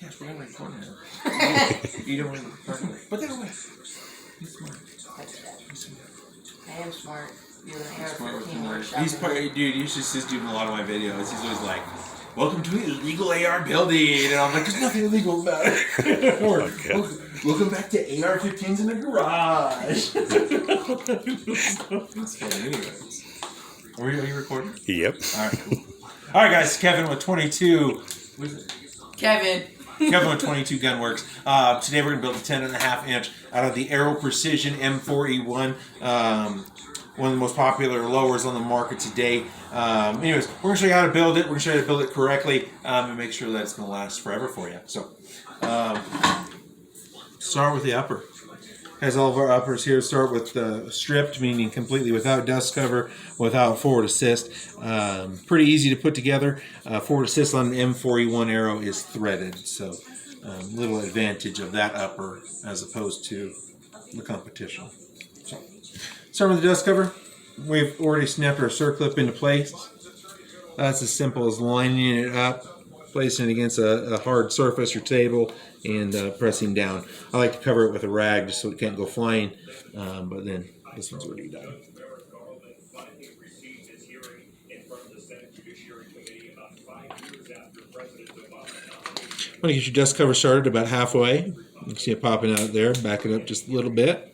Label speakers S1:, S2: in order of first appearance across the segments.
S1: Gosh, we're only recording now. You don't want to record it. Put that away. He's smart.
S2: I am smart. You're an Aero AR15
S1: workshop. He's part, dude, he's just doing a lot of my videos. He's always like, welcome to illegal AR building. And I'm like, there's nothing illegal about it. Or, welcome back to AR-15s in the garage. It's funny anyways. Are you recording?
S3: Yep.
S1: Alright, cool. Alright guys, Kevin with 22. What is it?
S2: Kevin
S1: with 22 Gunworks. Today we're going to build a 10.5 inch out of the Aero Precision M4E1. One of the most popular lowers on the market today. Anyways, we're going to show you how to build it. We're going to show you how to build it correctly and make sure that it's going to last forever for you. So, start with the upper. Has all of our uppers here. Start with stripped, meaning completely without dust cover, without forward assist. Pretty easy to put together. Forward assist on the M4E1 Aero is threaded, so little advantage of that upper as opposed to the competition. So, start with the dust cover. We've already snapped our circlip into place. That's as simple as lining it up, placing it against a hard surface or table, and pressing down. I like to cover it with a rag just so it can't go flying, but then this one's already done. I'm going to get your dust cover started about halfway. You can see it popping out there. Back it up just a little bit.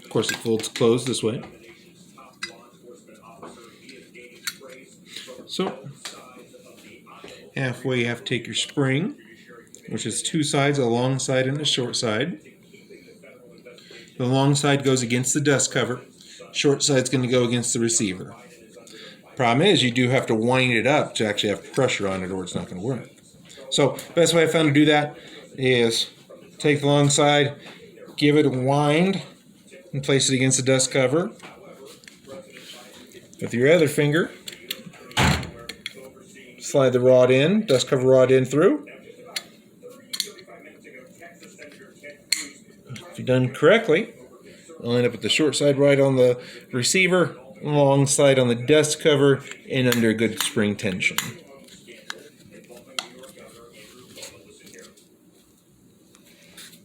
S1: Of course, it folds closed this way. So, halfway you have to take your spring, which is two sides, a long side and a short side. The long side goes against the dust cover. Short side's going to go against the receiver. Problem is, you do have to wind it up to actually have pressure on it or it's not going to work. So, best way I found to do that is take the long side, give it a wind, and place it against the dust cover. With your other finger, slide the rod in, dust cover rod in through. If you've done correctly, you'll end up with the short side right on the receiver, long side on the dust cover, and under good spring tension.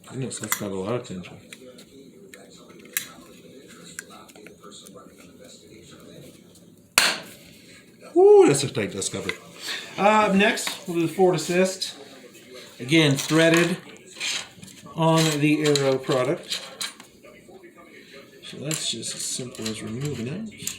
S1: Goodness, that's got a lot of tension. Woo, that's a tight dust cover. Next, we'll do the forward assist. Again, threaded on the Aero product. So that's just as simple as removing it.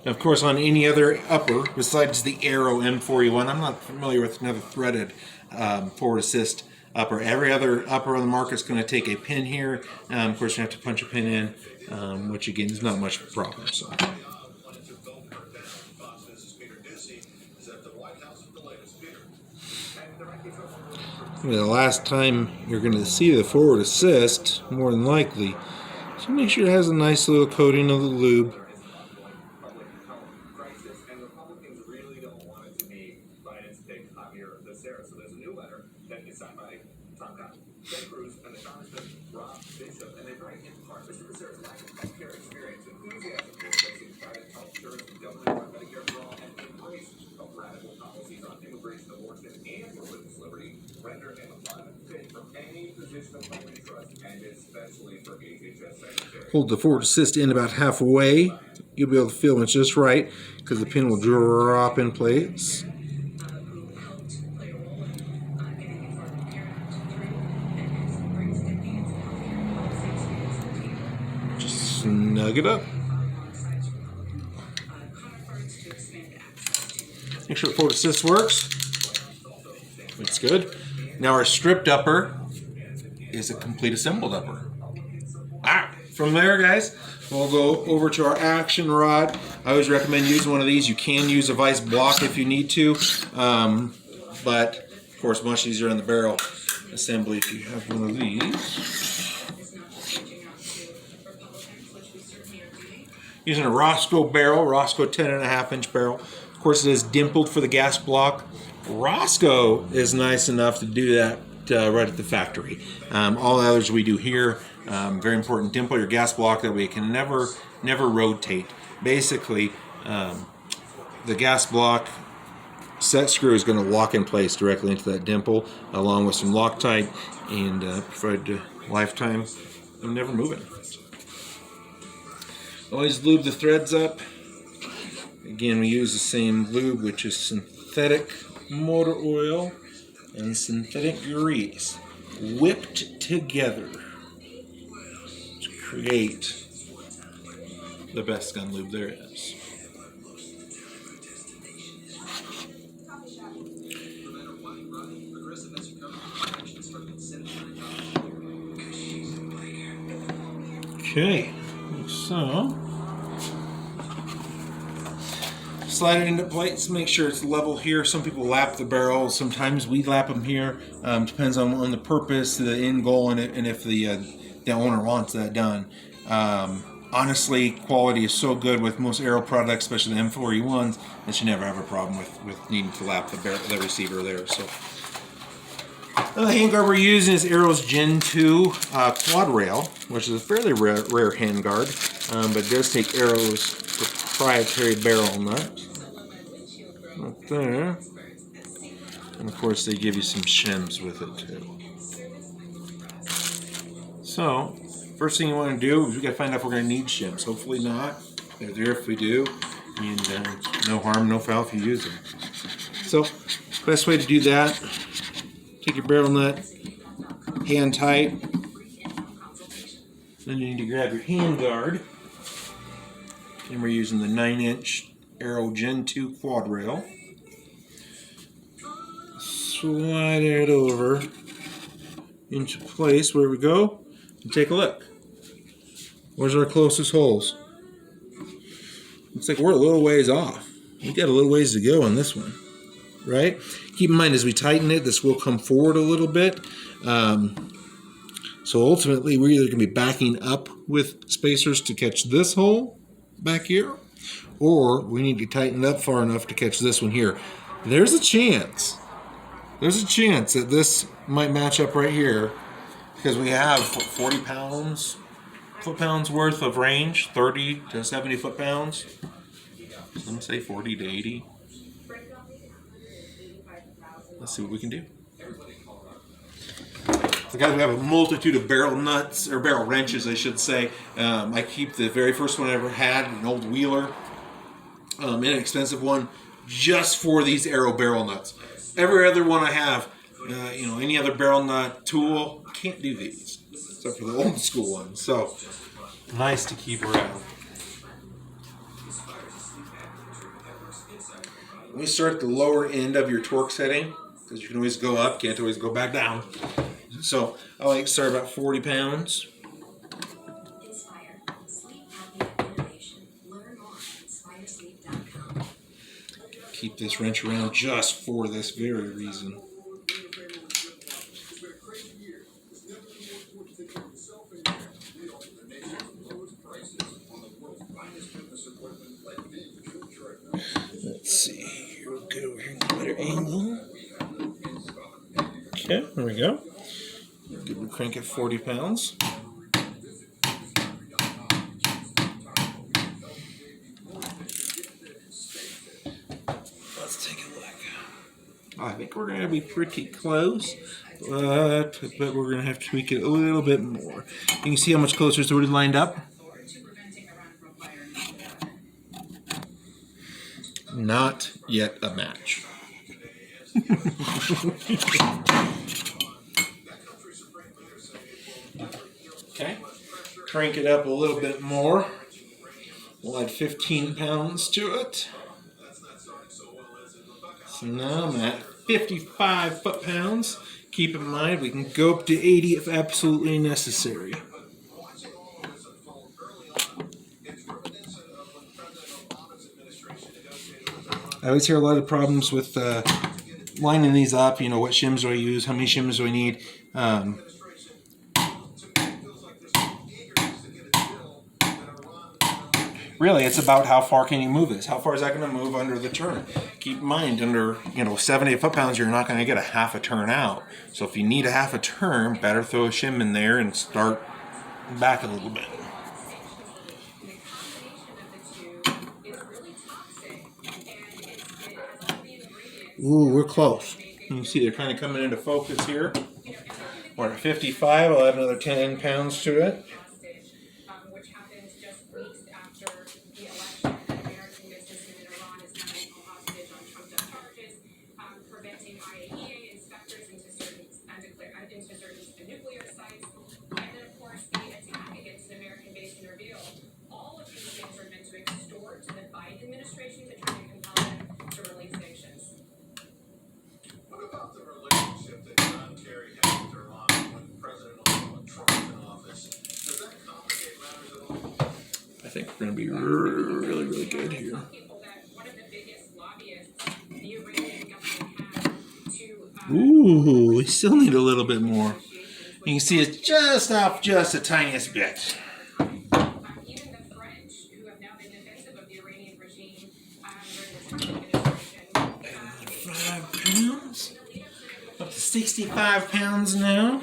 S1: Now, of course, on any other upper besides the Aero M4E1, I'm not familiar with another threaded forward assist upper. Every other upper on the market is going to take a pin here. Of course, you have to punch a pin in, which again is not much of a problem. So. The last time you're going to see the forward assist, more than likely, so make sure it has a nice little coating of the lube. Hold the forward assist in about halfway. You'll be able to feel it's just right because the pin will drop in place. Just snug it up. Make sure the forward assist works. It's good. Now our stripped upper is a complete assembled upper. From there, guys, we'll go over to our action rod. I always recommend using one of these. You can use a vise block if you need to, but of course much easier on the barrel assembly if you have one of these. Using a Roscoe barrel, Roscoe 10.5 inch barrel. Of course, it is dimpled for the gas block. Roscoe is nice enough to do that right at the factory. All the others we do here. Very important. Dimple your gas block that way it can never rotate. Basically, the gas block set screw is going to lock in place directly into that dimple, along with some Loctite, and provide lifetime of never moving. Always lube the threads up. Again, we use the same lube, which is synthetic motor oil and synthetic grease whipped together to create the best gun lube there is. Okay, so slide it into place, make sure it's level here. Some people lap the barrel, sometimes we lap them here. Depends on the purpose, the end goal, and if the owner wants that done. Honestly, quality is so good with most Aero products, especially the M4E1s, that you never have a problem with needing to lap the receiver there. So the handguard we're using is Aero's Gen 2 quad rail, which is a fairly rare handguard, but it does take Aero's proprietary barrel nut right there, and of course they give you some shims with it too. So first thing you want to do is we got to find out if we're going to need shims. Hopefully not. They're there if we do, and no harm, no foul if you use them. So best way to do that: take your barrel nut, hand tight. Then you need to grab your hand guard. And we're using the 9-inch Aero Gen 2 quad rail. Slide it over into place. Where we go, and take a look. Where's our closest holes? Looks like we're a little ways off. We got a little ways to go on this one, right? Keep in mind, as we tighten it, this will come forward a little bit. So ultimately, we're either going to be backing up with spacers to catch this hole back here, or we need to tighten it up far enough to catch this one here. There's a chance that this might match up right here, because we have 40 foot-pounds worth of range, 30 to 70 foot-pounds. Some say 40 to 80. Let's see what we can do. So guys, we have a multitude of barrel nuts, or barrel wrenches, I should say. I keep the very first one I ever had, an old Wheeler, inexpensive one, just for these Aero barrel nuts. Every other one I have, any other barrel nut tool, can't do these, except for the old school ones. So nice to keep around. We start at the lower end of your torque setting, because you can always go up, can't always go back down. So I like to start about 40 pounds. Keep this wrench around just for this very reason. Let's see, here we go, here a better angle. Okay, there we go. Good, we crank at 40 pounds. Let's take a look. I think we're going to be pretty close, but we're going to have to tweak it a little bit more. You can see how much closer it's already lined up. Not yet a match. Okay, crank it up a little bit more. We'll add 15 pounds to it. So now I'm at 55 foot-pounds. Keep in mind, we can go up to 80 if absolutely necessary. I always hear a lot of problems with lining these up. What shims do I use? How many shims do I need? really, it's about how far can you move this? How far is that going to move under the turn? Keep in mind, under 7-8 foot-pounds, you're not going to get a half a turn out. So if you need a half a turn, better throw a shim in there and start back a little bit. Ooh, we're close. You can see they're kind of coming into focus here. We're at 55. I'll add another 10 pounds to it. I think we're going to be really, really good here. Ooh, we still need a little bit more. You can see it's just off just the tiniest bit. 5 pounds. Up to 65 pounds now.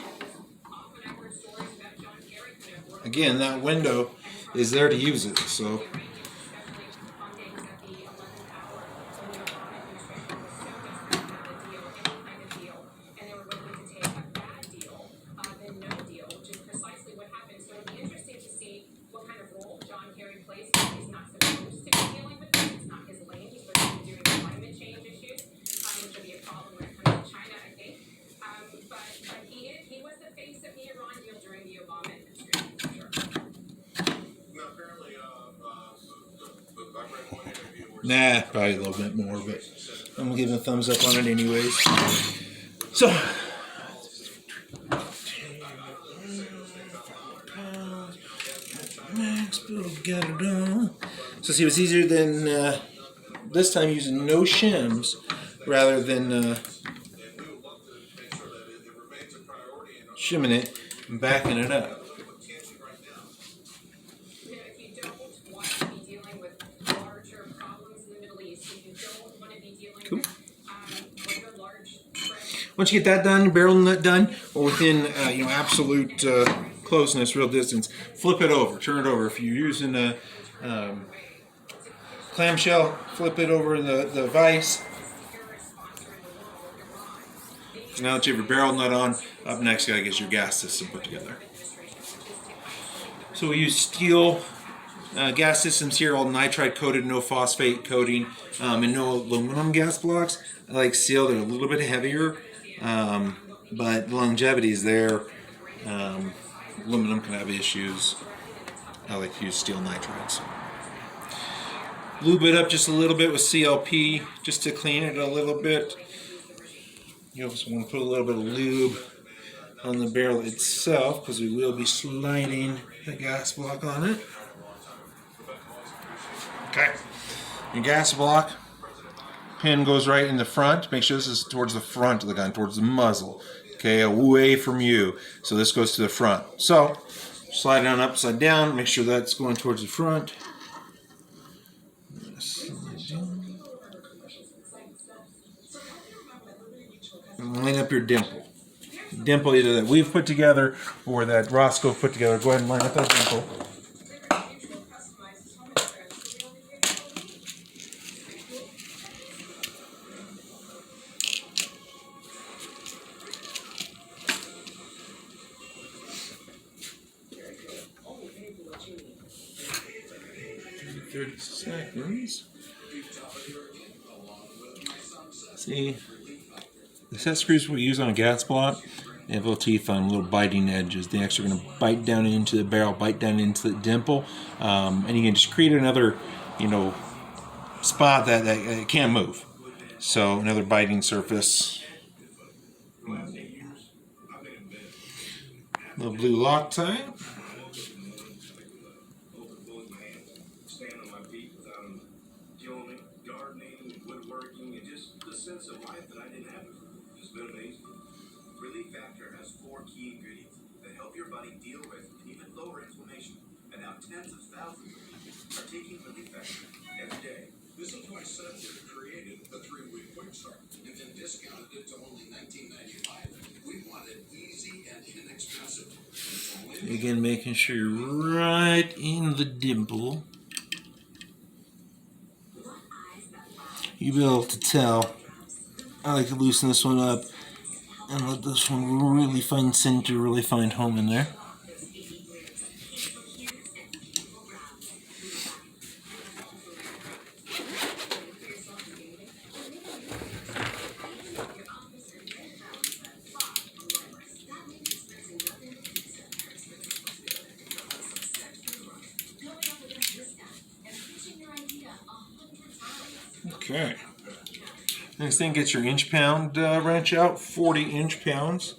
S1: Again, that window is there to use it, so. Nah, probably a little bit more, but I'm gonna give him a thumbs up on it anyways. So, max, got it done. So see, it was easier than this time using no shims rather than shimming it and backing it up. Cool. Once you get that done, barrel nut done, or within absolute closeness, real distance, flip it over, turn it over. If you're using a clamshell, flip it over in the vise. So now that you have your barrel nut on, up next you gotta get your gas system put together. So we use steel gas systems here, all nitride coated, no phosphate coating, and no aluminum gas blocks. I like steel; they're a little bit heavier, but longevity is there. Aluminum can have issues. I like to use steel nitrides. Lube it up just a little bit with CLP, just to clean it a little bit. You also want to put a little bit of lube on the barrel itself, because we will be sliding the gas block on it. Okay, your gas block pin goes right in the front. Make sure this is towards the front of the gun, towards the muzzle. Okay, away from you. So this goes to the front. So slide it on upside down. Make sure that's going towards the front. And line up your dimple. Dimple either that we've put together or that Roscoe put together. Go ahead and line up that dimple. $30 seconds. See, the set screws we use on a gas block, they have little teeth on little biting edges. They actually are going to bite down into the barrel, bite down into the dimple, and you can just create another, spot that can't move. So another biting surface. Little blue Loctite. Again, making sure you're right in the dimple. You'll be able to tell. I like to loosen this one up and let this one really find center, really find home in there. Okay. Next thing, get your inch pound wrench out, 40 inch pounds.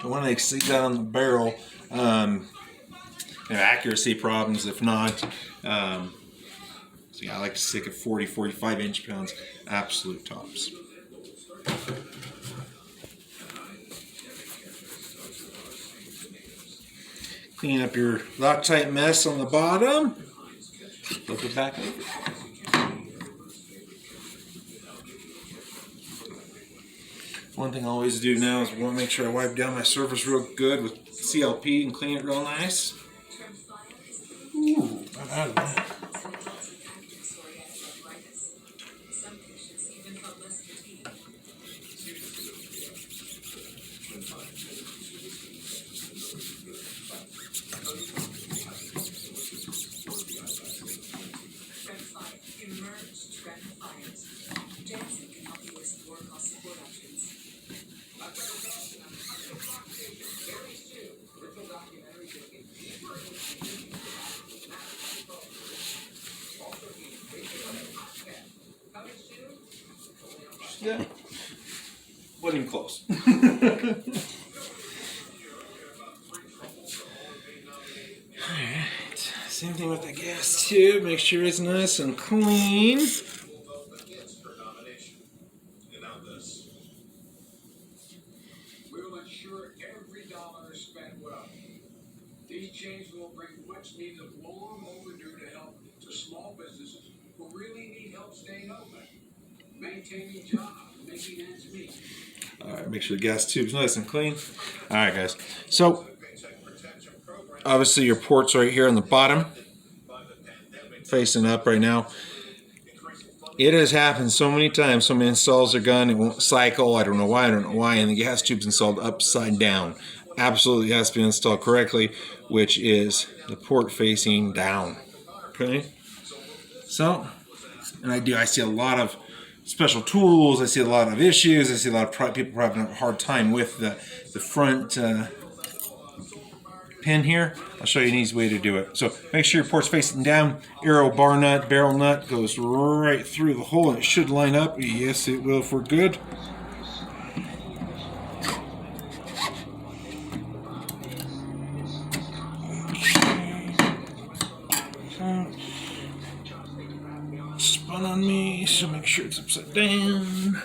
S1: I want to exceed that on the barrel. Accuracy problems, if not. So yeah, I like to stick at 40, 45 inch pounds, absolute tops. Clean up your Loctite mess on the bottom. Flip it back over. One thing I always do now is I want to make sure I wipe down my surface real good with CLP and clean it real nice. Ooh, got out of that. Yeah, wasn't even close. Alright, same thing with the gas tube. Make sure it's nice and clean.
S3: We will ensure every dollar is spent well. These changes will bring much needed long overdue to help to small businesses who really need help staying open, maintaining jobs, making ends meet.
S1: Alright, make sure the gas tube's nice and clean. Alright guys, so obviously your port's right here on the bottom, facing up right now. It has happened so many times, so many installs are done, it won't cycle, I don't know why, and the gas tube's installed upside down. Absolutely has to be installed correctly, which is the port facing down. Okay? So, and I see a lot of special tools, I see a lot of issues, I see a lot of people having a hard time with the front pin here. I'll show you an easy way to do it. So make sure your port's facing down. Aero bar nut, barrel nut goes right through the hole and it should line up. Yes, it will if we're good. Spun on me, so make sure it's upside down.